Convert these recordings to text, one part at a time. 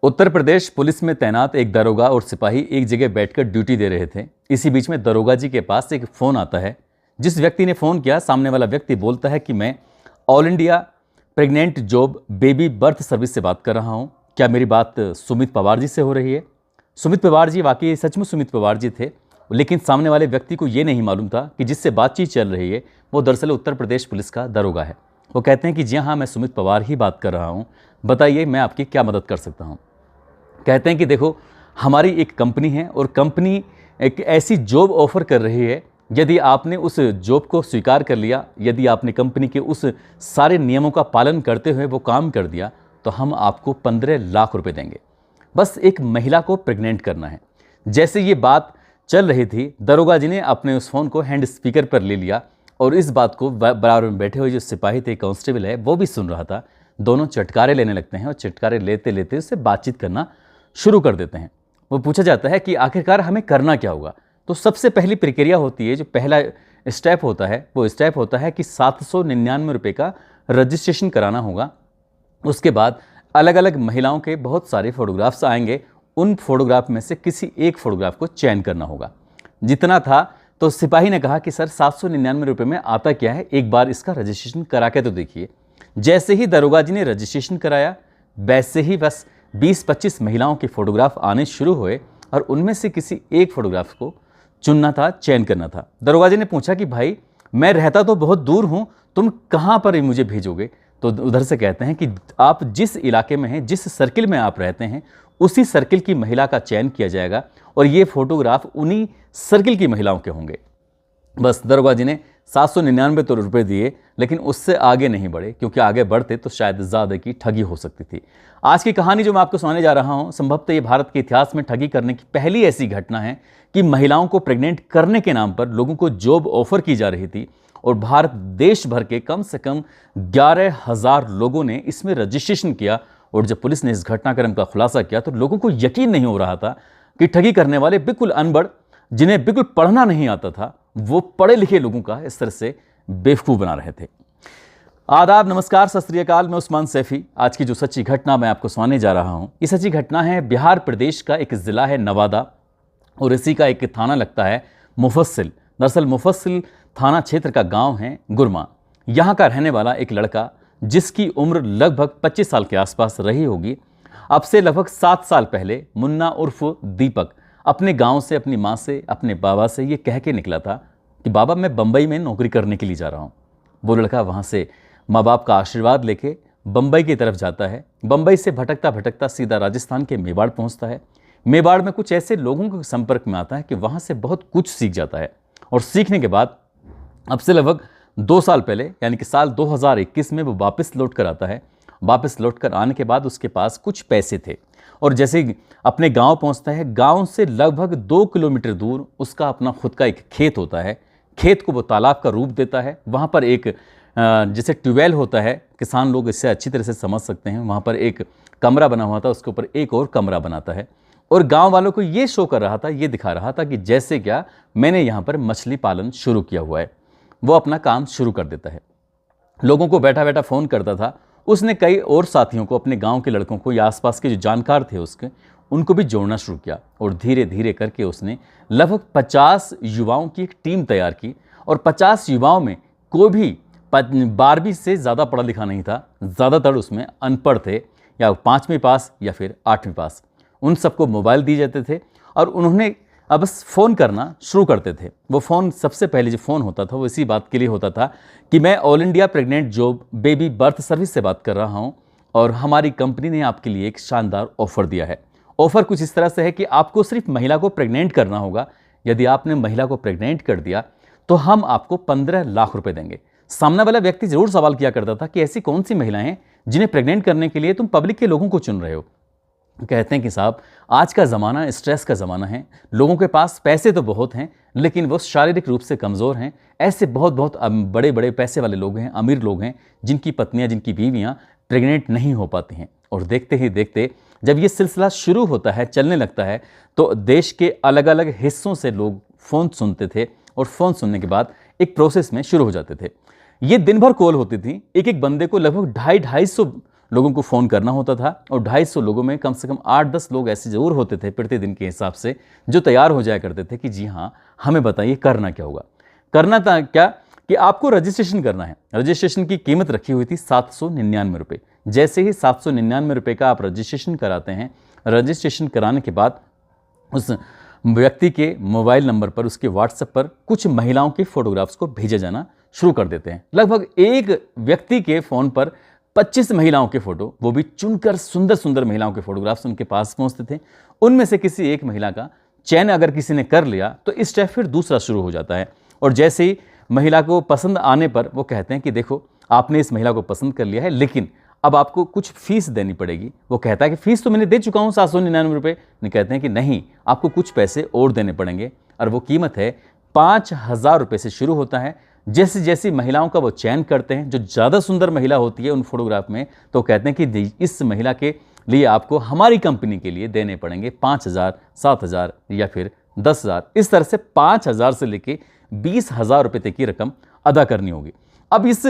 Uttar Pradesh police में तैनात एक दरोगा और सिपाही एक जगह बैठकर ड्यूटी दे रहे थे। इसी बीच में दरोगा जी के पास एक फ़ोन आता है। जिस व्यक्ति ने फ़ोन किया, सामने वाला व्यक्ति बोलता है कि मैं all India pregnant job baby birth service से बात कर रहा हूं। क्या मेरी बात सुमित पवार जी से हो रही है? सुमित पवार जी वाकई सचमुच सुमित पवार जी थे, लेकिन सामने वाले व्यक्ति को ये नहीं मालूम था कि जिससे बातचीत चल रही है वो दरअसल उत्तर प्रदेश पुलिस का दरोगा है। वो कहते हैं कि जी हाँ, मैं सुमित पवार ही बात कर रहा हूँ, बताइए मैं आपकी क्या मदद कर सकता हूँ। कहते हैं कि देखो, हमारी एक कंपनी है और कंपनी एक ऐसी जॉब ऑफर कर रही है। यदि आपने उस जॉब को स्वीकार कर लिया, यदि आपने कंपनी के उस सारे नियमों का पालन करते हुए वो काम कर दिया, तो हम आपको 15 लाख रुपए देंगे। बस एक महिला को प्रेग्नेंट करना है। जैसे ये बात चल रही थी, दरोगा जी ने अपने उस फ़ोन को हैंड स्पीकर पर ले लिया और इस बात को बराबर में बैठे हुए जो सिपाही थे, कांस्टेबल है, वो भी सुन रहा था। दोनों चटकारे लेने लगते हैं और चटकारे लेते लेते उससे बातचीत करना शुरू कर देते हैं। वो पूछा जाता है कि आखिरकार हमें करना क्या होगा। तो सबसे पहली प्रक्रिया होती है, जो पहला स्टेप होता है, वो स्टेप होता है कि 799 रुपये का रजिस्ट्रेशन कराना होगा। उसके बाद अलग अलग महिलाओं के बहुत सारे फोटोग्राफ्स आएंगे। उन फोटोग्राफ में से किसी एक फोटोग्राफ को चयन करना होगा। जितना था, तो सिपाही ने कहा कि सर 799 रुपये में आता क्या है, एक बार इसका रजिस्ट्रेशन करा के तो देखिए। जैसे ही दरोगा जी ने रजिस्ट्रेशन कराया, वैसे ही बस 20-25 महिलाओं के फोटोग्राफ आने शुरू हुए और उनमें से किसी एक फोटोग्राफ को चुनना था, चयन करना था। दरोगा जी ने पूछा कि भाई, मैं रहता तो बहुत दूर हूं, तुम कहां पर मुझे भेजोगे? तो उधर से कहते हैं कि आप जिस इलाके में हैं, जिस सर्किल में आप रहते हैं, उसी सर्किल की महिला का चयन किया जाएगा और ये फोटोग्राफ उन्हीं सर्किल की महिलाओं के होंगे। बस दरोगा जी ने 799 तो रुपये दिए, लेकिन उससे आगे नहीं बढ़े, क्योंकि आगे बढ़ते तो शायद ज़्यादा की ठगी हो सकती थी। आज की कहानी जो मैं आपको सुनाने जा रहा हूं, संभवतः ये भारत के इतिहास में ठगी करने की पहली ऐसी घटना है कि महिलाओं को प्रेग्नेंट करने के नाम पर लोगों को जॉब ऑफर की जा रही थी और भारत देश भर के कम से कम 11,000 लोगों ने इसमें रजिस्ट्रेशन किया। और जब पुलिस ने इस घटनाक्रम का खुलासा किया तो लोगों को यकीन नहीं हो रहा था कि ठगी करने वाले बिल्कुल अनपढ़, जिन्हें बिल्कुल पढ़ना नहीं आता था, वो पढ़े लिखे लोगों का इस तरह से बेवकूफ़ बना रहे थे। आदाब, नमस्कार, सत श्री अकाल। मैं उस्मान सैफी। आज की जो सच्ची घटना मैं आपको सुनाने जा रहा हूं, ये सच्ची घटना है बिहार प्रदेश का एक ज़िला है नवादा और इसी का एक थाना लगता है मुफस्सिल। दरअसल मुफस्सिल थाना क्षेत्र का गांव है गुरमा। यहाँ का रहने वाला एक लड़का, जिसकी उम्र लगभग 25 साल के आसपास रही होगी, अब से लगभग 7 साल पहले मुन्ना उर्फ दीपक अपने गांव से, अपनी माँ से, अपने बाबा से ये कह के निकला था कि बाबा, मैं बम्बई में नौकरी करने के लिए जा रहा हूँ। वो लड़का वहाँ से माँ बाप का आशीर्वाद लेके बम्बई की तरफ जाता है। बम्बई से भटकता भटकता सीधा राजस्थान के मेवाड़ पहुँचता है। मेवाड़ में कुछ ऐसे लोगों के संपर्क में आता है कि वहाँ से बहुत कुछ सीख जाता है और सीखने के बाद अब से लगभग 2 साल पहले, यानी कि साल 2021 में वो वापस लौट कर आता है। वापस लौट कर आने के बाद उसके पास कुछ पैसे थे और जैसे ही अपने गांव पहुंचता है, गांव से लगभग 2 किलोमीटर दूर उसका अपना खुद का एक खेत होता है। खेत को वो तालाब का रूप देता है। वहाँ पर एक जैसे ट्यूबवेल होता है, किसान लोग इससे अच्छी तरह से समझ सकते हैं, वहाँ पर एक कमरा बना हुआ था, उसके ऊपर एक और कमरा बनाता है और गाँव वालों को ये शो कर रहा था, ये दिखा रहा था कि जैसे क्या मैंने यहाँ पर मछली पालन शुरू किया हुआ है। वो अपना काम शुरू कर देता है। लोगों को बैठा बैठा फ़ोन करता था। उसने कई और साथियों को, अपने गांव के लड़कों को या आसपास के जो जानकार थे उसके, उनको भी जोड़ना शुरू किया और धीरे धीरे करके उसने लगभग 50 युवाओं की एक टीम तैयार की और 50 युवाओं में कोई भी 12वीं से ज़्यादा पढ़ा लिखा नहीं था। ज़्यादातर उसमें अनपढ़ थे, या 5वीं पास या फिर 8वीं पास। उन सबको मोबाइल दिए जाते थे और उन्होंने अब बस फ़ोन करना शुरू करते थे। वो फ़ोन, सबसे पहले जो फ़ोन होता था वो इसी बात के लिए होता था कि मैं all India pregnant job baby birth service से बात कर रहा हूँ और हमारी कंपनी ने आपके लिए एक शानदार ऑफ़र दिया है। ऑफ़र कुछ इस तरह से है कि आपको सिर्फ महिला को प्रेग्नेंट करना होगा। यदि आपने महिला को प्रेग्नेंट कर दिया तो हम आपको 15 लाख रुपये देंगे। सामने वाला व्यक्ति ज़रूर सवाल किया करता था कि ऐसी कौन सी महिलाएं हैं जिन्हें प्रेग्नेंट करने के लिए तुम पब्लिक के लोगों को चुन रहे हो। कहते हैं कि साहब, आज का ज़माना स्ट्रेस का ज़माना है। लोगों के पास पैसे तो बहुत हैं, लेकिन वो शारीरिक रूप से कमज़ोर हैं। ऐसे बहुत बहुत बड़े बड़े पैसे वाले लोग हैं, अमीर लोग हैं, जिनकी पत्नियां, जिनकी बीवियां प्रेग्नेंट नहीं हो पाती हैं। और देखते ही देखते जब ये सिलसिला शुरू होता है, चलने लगता है, तो देश के अलग अलग हिस्सों से लोग फ़ोन सुनते थे और फ़ोन सुनने के बाद एक प्रोसेस में शुरू हो जाते थे। ये दिन भर कॉल होती थी। एक एक बंदे को लगभग 250 लोगों को फ़ोन करना होता था और 250 लोगों में कम से कम 8-10 लोग ऐसे ज़रूर होते थे प्रतिदिन के हिसाब से जो तैयार हो जाया करते थे कि जी हाँ, हमें बताइए करना क्या होगा। करना था क्या कि आपको रजिस्ट्रेशन करना है। रजिस्ट्रेशन की कीमत रखी हुई थी 799 रुपये। जैसे ही 799 रुपये का आप रजिस्ट्रेशन कराते हैं, रजिस्ट्रेशन कराने के बाद उस व्यक्ति के मोबाइल नंबर पर, उसके व्हाट्सएप पर कुछ महिलाओं के फोटोग्राफ्स को भेजा जाना शुरू कर देते हैं। लगभग एक व्यक्ति के फ़ोन पर 25 महिलाओं के फ़ोटो, वो भी चुनकर सुंदर सुंदर महिलाओं के फोटोग्राफ्स उनके पास पहुंचते थे। उनमें से किसी एक महिला का चयन अगर किसी ने कर लिया तो इस स्टेप फिर दूसरा शुरू हो जाता है। और जैसे ही महिला को पसंद आने पर वो कहते हैं कि देखो, आपने इस महिला को पसंद कर लिया है, लेकिन अब आपको कुछ फीस देनी पड़ेगी। वो कहता है कि फीस तो मैंने दे चुका हूँ 799 रुपये। कहते हैं कि नहीं, आपको कुछ पैसे और देने पड़ेंगे, और वो कीमत है 5000 रुपये से शुरू होता है। जैसे जैसी महिलाओं का वो चयन करते हैं, जो ज़्यादा सुंदर महिला होती है उन फोटोग्राफ में, तो कहते हैं कि इस महिला के लिए आपको हमारी कंपनी के लिए देने पड़ेंगे 5000, 7000 या फिर 10,000। इस तरह से 5000 से लेके 20,000 रुपये तक की रकम अदा करनी होगी। अब इस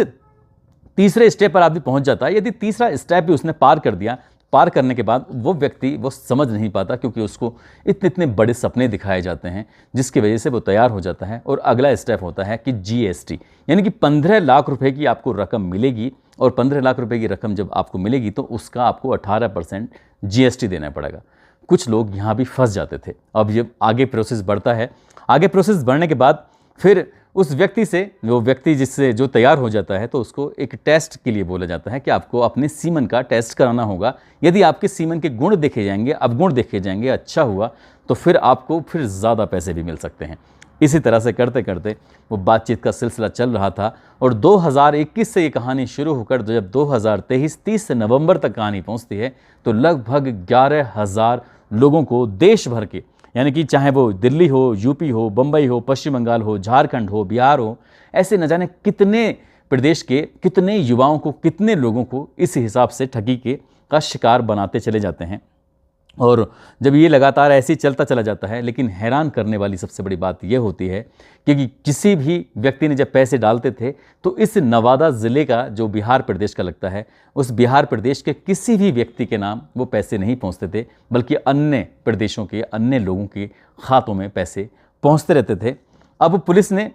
तीसरे स्टेप पर आदमी पहुंच जाता है। यदि तीसरा स्टेप भी उसने पार कर दिया, पार करने के बाद वो व्यक्ति वो समझ नहीं पाता, क्योंकि उसको इतने इतने बड़े सपने दिखाए जाते हैं, जिसकी वजह से वो तैयार हो जाता है। और अगला स्टेप होता है कि GST, यानी कि 15 लाख रुपए की आपको रकम मिलेगी। और 15 लाख रुपए की रकम जब आपको मिलेगी तो उसका आपको 18% GST देना पड़ेगा। कुछ लोग यहाँ भी फंस जाते थे। अब जब आगे प्रोसेस बढ़ता है, आगे प्रोसेस बढ़ने के बाद फिर उस व्यक्ति से, वो व्यक्ति जिससे जो तैयार हो जाता है, तो उसको एक टेस्ट के लिए बोला जाता है कि आपको अपने सीमन का टेस्ट कराना होगा। यदि आपके सीमन के गुण देखे जाएंगे, अवगुण देखे जाएंगे, अच्छा हुआ तो फिर आपको फिर ज़्यादा पैसे भी मिल सकते हैं। इसी तरह से करते करते वो बातचीत का सिलसिला चल रहा था। और 2021 से ये कहानी शुरू होकर जब 2023 30 नवंबर तक कहानी पहुंचती है, तो लगभग 11,000 लोगों को देश भर के, यानी कि चाहे वो दिल्ली हो, यूपी हो, बम्बई हो, पश्चिम बंगाल हो, झारखंड हो, बिहार हो, ऐसे न जाने कितने प्रदेश के कितने युवाओं को, कितने लोगों को इस हिसाब से ठगी का शिकार बनाते चले जाते हैं। और जब ये लगातार ऐसे ही चलता चला जाता है, लेकिन हैरान करने वाली सबसे बड़ी बात यह होती है कि किसी भी व्यक्ति ने जब पैसे डालते थे, तो इस नवादा ज़िले का, जो बिहार प्रदेश का लगता है, उस बिहार प्रदेश के किसी भी व्यक्ति के नाम वो पैसे नहीं पहुंचते थे, बल्कि अन्य प्रदेशों के अन्य लोगों के खातों में पैसे पहुंचते रहते थे। अब पुलिस ने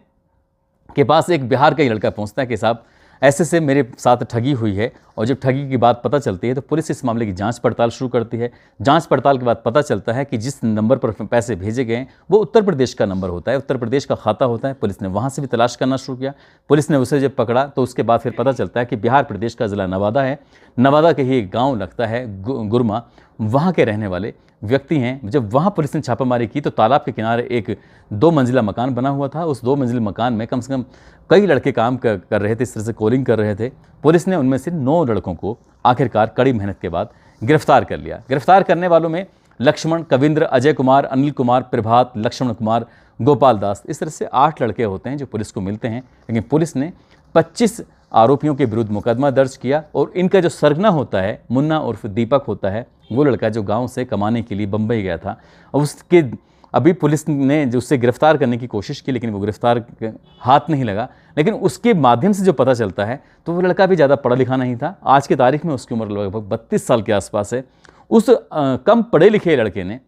के पास एक बिहार का ही लड़का पहुंचता है कि साहब ऐसे से मेरे साथ ठगी हुई है। और जब ठगी की बात पता चलती है तो पुलिस इस मामले की जांच पड़ताल शुरू करती है। जांच पड़ताल के बाद पता चलता है कि जिस नंबर पर पैसे भेजे गए वो उत्तर प्रदेश का नंबर होता है, उत्तर प्रदेश का खाता होता है। पुलिस ने वहाँ से भी तलाश करना शुरू किया। पुलिस ने उसे जब पकड़ा तो उसके बाद फिर पता चलता है कि बिहार प्रदेश का ज़िला नवादा है, नवादा के ही एक गाँव लगता है गुरमा, वहाँ के रहने वाले व्यक्ति हैं। जब वहाँ पुलिस ने छापामारी की तो तालाब के किनारे एक 2 मंजिला मकान बना हुआ था। उस 2 मंजिला मकान में कम से कम कई लड़के काम कर रहे थे, इस तरह से कॉलिंग कर रहे थे। पुलिस ने उनमें से 9 लड़कों को आखिरकार कड़ी मेहनत के बाद गिरफ्तार कर लिया। गिरफ्तार करने वालों में लक्ष्मण, कविंद्र, अजय कुमार, अनिल कुमार, प्रभात, लक्ष्मण कुमार, गोपाल दास, इस तरह से 8 लड़के होते हैं जो पुलिस को मिलते हैं। लेकिन पुलिस ने 25 आरोपियों के विरुद्ध मुकदमा दर्ज किया। और इनका जो सरगना होता है, मुन्ना उर्फ दीपक होता है, वो लड़का जो गांव से कमाने के लिए बम्बई गया था, और उसके अभी पुलिस ने जो उससे गिरफ्तार करने की कोशिश की, लेकिन वो गिरफ्तार हाथ नहीं लगा। लेकिन उसके माध्यम से जो पता चलता है तो वो लड़का भी ज़्यादा पढ़ा लिखा नहीं था। आज की तारीख में उसकी उम्र लगभग 32 साल के आसपास है। उस कम पढ़े लिखे लड़के ने,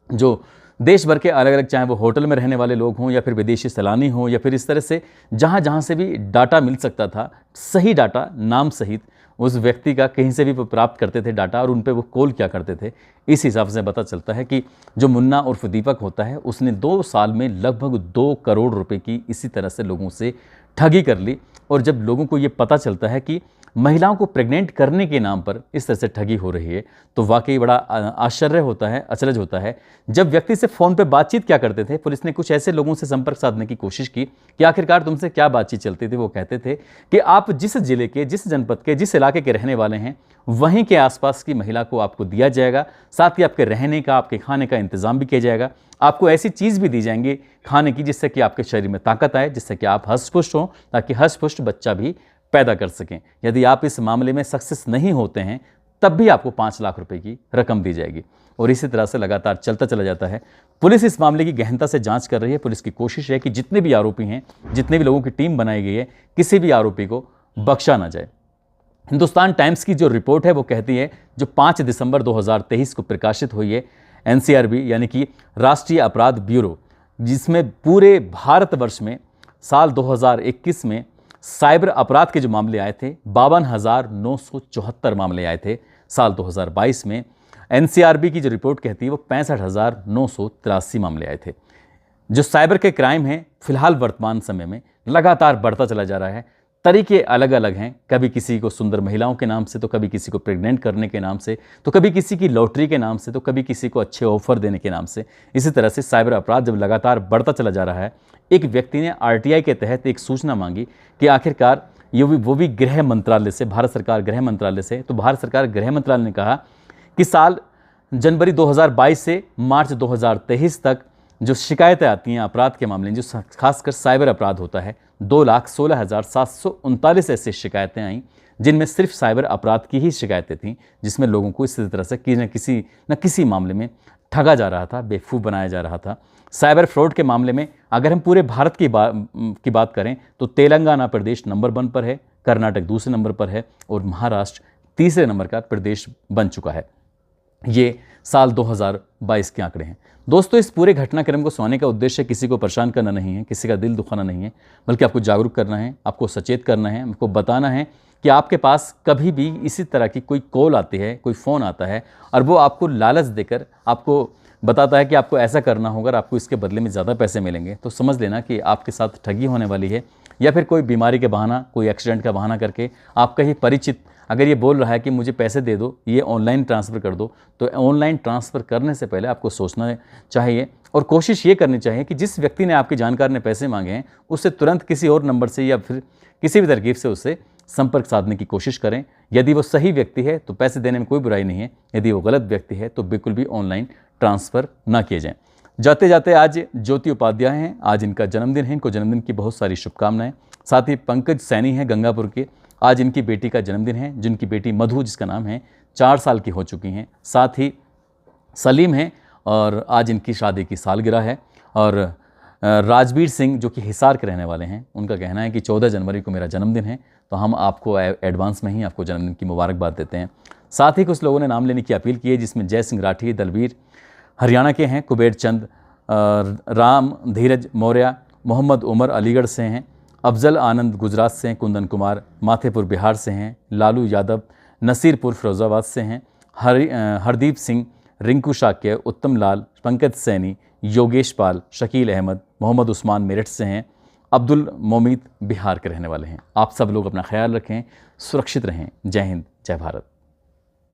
जो देश भर के अलग अलग, चाहे वो होटल में रहने वाले लोग हों या फिर विदेशी सैलानी हों, या फिर इस तरह से जहाँ से भी डाटा मिल सकता था, सही डाटा नाम सहित उस व्यक्ति का कहीं से भी वो प्राप्त करते थे डाटा, और उन पे वो कॉल क्या करते थे। इस हिसाब से पता चलता है कि जो मुन्ना उर्फ दीपक होता है, उसने 2 साल में लगभग 2 करोड़ रुपए की इसी तरह से लोगों से ठगी कर ली। और जब लोगों को ये पता चलता है कि महिलाओं को प्रेग्नेंट करने के नाम पर इस तरह से ठगी हो रही है, तो वाकई बड़ा आश्चर्य होता है, अचरज होता है। जब व्यक्ति से फ़ोन पे बातचीत क्या करते थे, पुलिस ने कुछ ऐसे लोगों से संपर्क साधने की कोशिश की कि आखिरकार तुमसे क्या बातचीत चलती थी। वो कहते थे कि आप जिस जिले के, जिस जनपद के, जिस इलाके के रहने वाले हैं, वहीं के आसपास की महिला को आपको दिया जाएगा, साथ ही आपके रहने का, आपके खाने का इंतजाम भी किया जाएगा। आपको ऐसी चीज़ भी दी जाएंगी खाने की जिससे कि आपके शरीर में ताकत आए, जिससे कि आप हष्ट-पुष्ट हों, ताकि हष्ट-पुष्ट बच्चा भी पैदा कर सकें। यदि आप इस मामले में सक्सेस नहीं होते हैं, तब भी आपको 5 लाख रुपए की रकम दी जाएगी। और इसी तरह से लगातार चलता चला जाता है। पुलिस इस मामले की गहनता से जांच कर रही है। पुलिस की कोशिश है कि जितने भी आरोपी हैं, जितने भी लोगों की टीम बनाई गई है, किसी भी आरोपी को बख्शा ना जाए। हिंदुस्तान टाइम्स की जो रिपोर्ट है वो कहती है, जो 5 दिसंबर 2023 को प्रकाशित हुई है, एनसीआरबी यानी कि राष्ट्रीय अपराध ब्यूरो, जिसमें पूरे भारतवर्ष में साल 2021 में साइबर अपराध के जो मामले आए थे 52,974 मामले आए थे। साल 2022 में एनसीआरबी की जो रिपोर्ट कहती है वो 65,983 मामले आए थे। जो साइबर के क्राइम हैं फिलहाल वर्तमान समय में लगातार बढ़ता चला जा रहा है। तरीके अलग अलग हैं, कभी किसी को सुंदर महिलाओं के नाम से, तो कभी किसी को प्रेग्नेंट करने के नाम से, तो कभी किसी की लॉटरी के नाम से, तो कभी किसी को अच्छे ऑफर देने के नाम से। इसी तरह से साइबर अपराध जब लगातार बढ़ता चला जा रहा है, एक व्यक्ति ने आरटीआई के तहत एक सूचना मांगी कि आखिरकार वो भी गृह मंत्रालय से, भारत सरकार गृह मंत्रालय से। तो भारत सरकार गृह मंत्रालय ने कहा कि साल जनवरी 2022 से मार्च 2023 तक जो शिकायतें आती हैं अपराध के मामले में, जो खासकर साइबर अपराध होता है, 2,16,739 ऐसी शिकायतें आईं, जिनमें सिर्फ साइबर अपराध की ही शिकायतें थीं, जिसमें लोगों को इसी तरह से किसी न किसी मामले में ठगा जा रहा था, बेवकूफ़ बनाया जा रहा था। साइबर फ्रॉड के मामले में अगर हम पूरे भारत की बात करें तो तेलंगाना प्रदेश नंबर 1 पर है, कर्नाटक दूसरे नंबर पर है और महाराष्ट्र तीसरे नंबर का प्रदेश बन चुका है। ये साल 2022 के आंकड़े हैं। दोस्तों, इस पूरे घटनाक्रम को सुनाने का उद्देश्य किसी को परेशान करना नहीं है, किसी का दिल दुखाना नहीं है, बल्कि आपको जागरूक करना है, आपको सचेत करना है, आपको बताना है कि आपके पास कभी भी इसी तरह की कोई कॉल आती है, कोई फ़ोन आता है और वो आपको लालच देकर आपको बताता है कि आपको ऐसा करना होगा और आपको इसके बदले में ज़्यादा पैसे मिलेंगे, तो समझ लेना कि आपके साथ ठगी होने वाली है। या फिर कोई बीमारी के बहाना, कोई एक्सीडेंट का बहाना करके आपका ही परिचित अगर ये बोल रहा है कि मुझे पैसे दे दो, ये ऑनलाइन ट्रांसफ़र कर दो, तो ऑनलाइन ट्रांसफ़र करने से पहले आपको सोचना चाहिए और कोशिश ये करनी चाहिए कि जिस व्यक्ति ने आपकी जानकारी ने पैसे मांगे हैं उससे तुरंत किसी और नंबर से या फिर किसी भी तरकीब से उससे संपर्क साधने की कोशिश करें। यदि वो सही व्यक्ति है तो पैसे देने में कोई बुराई नहीं है, यदि वो गलत व्यक्ति है तो बिल्कुल भी ऑनलाइन ट्रांसफ़र ना किए जाएँ। जाते जाते आज ज्योति उपाध्याय हैं, आज इनका जन्मदिन है, इनको जन्मदिन की बहुत सारी शुभकामनाएं। साथ ही पंकज सैनी हैं गंगापुर के, आज इनकी बेटी का जन्मदिन है, जिनकी बेटी मधु, जिसका नाम है, 4 साल की हो चुकी हैं। साथ ही सलीम हैं और आज इनकी शादी की सालगिरह है। और राजवीर सिंह जो कि हिसार के रहने वाले हैं, उनका कहना है कि 14 जनवरी को मेरा जन्मदिन है, तो हम आपको एडवांस में ही आपको जन्मदिन की मुबारकबाद देते हैं। साथ ही कुछ लोगों ने नाम लेने की अपील की है, जिसमें जय सिंह राठी दलवीर हरियाणा के हैं, कुबेर चंद, राम धीरज मौर्य, मोहम्मद उमर अलीगढ़ से हैं, अफजल आनंद गुजरात से हैं, कुंदन कुमार माथेपुर बिहार से हैं, लालू यादव नसीरपुर फिरोजाबाद से हैं, हरदीप सिंह रिंकू शाक्य, उत्तम लाल, पंकज सैनी, योगेश पाल, शकील अहमद, मोहम्मद उस्मान मेरठ से हैं, अब्दुल मोमीद बिहार के रहने वाले हैं। आप सब लोग अपना ख्याल रखें, सुरक्षित रहें। जय हिंद, जय भारत।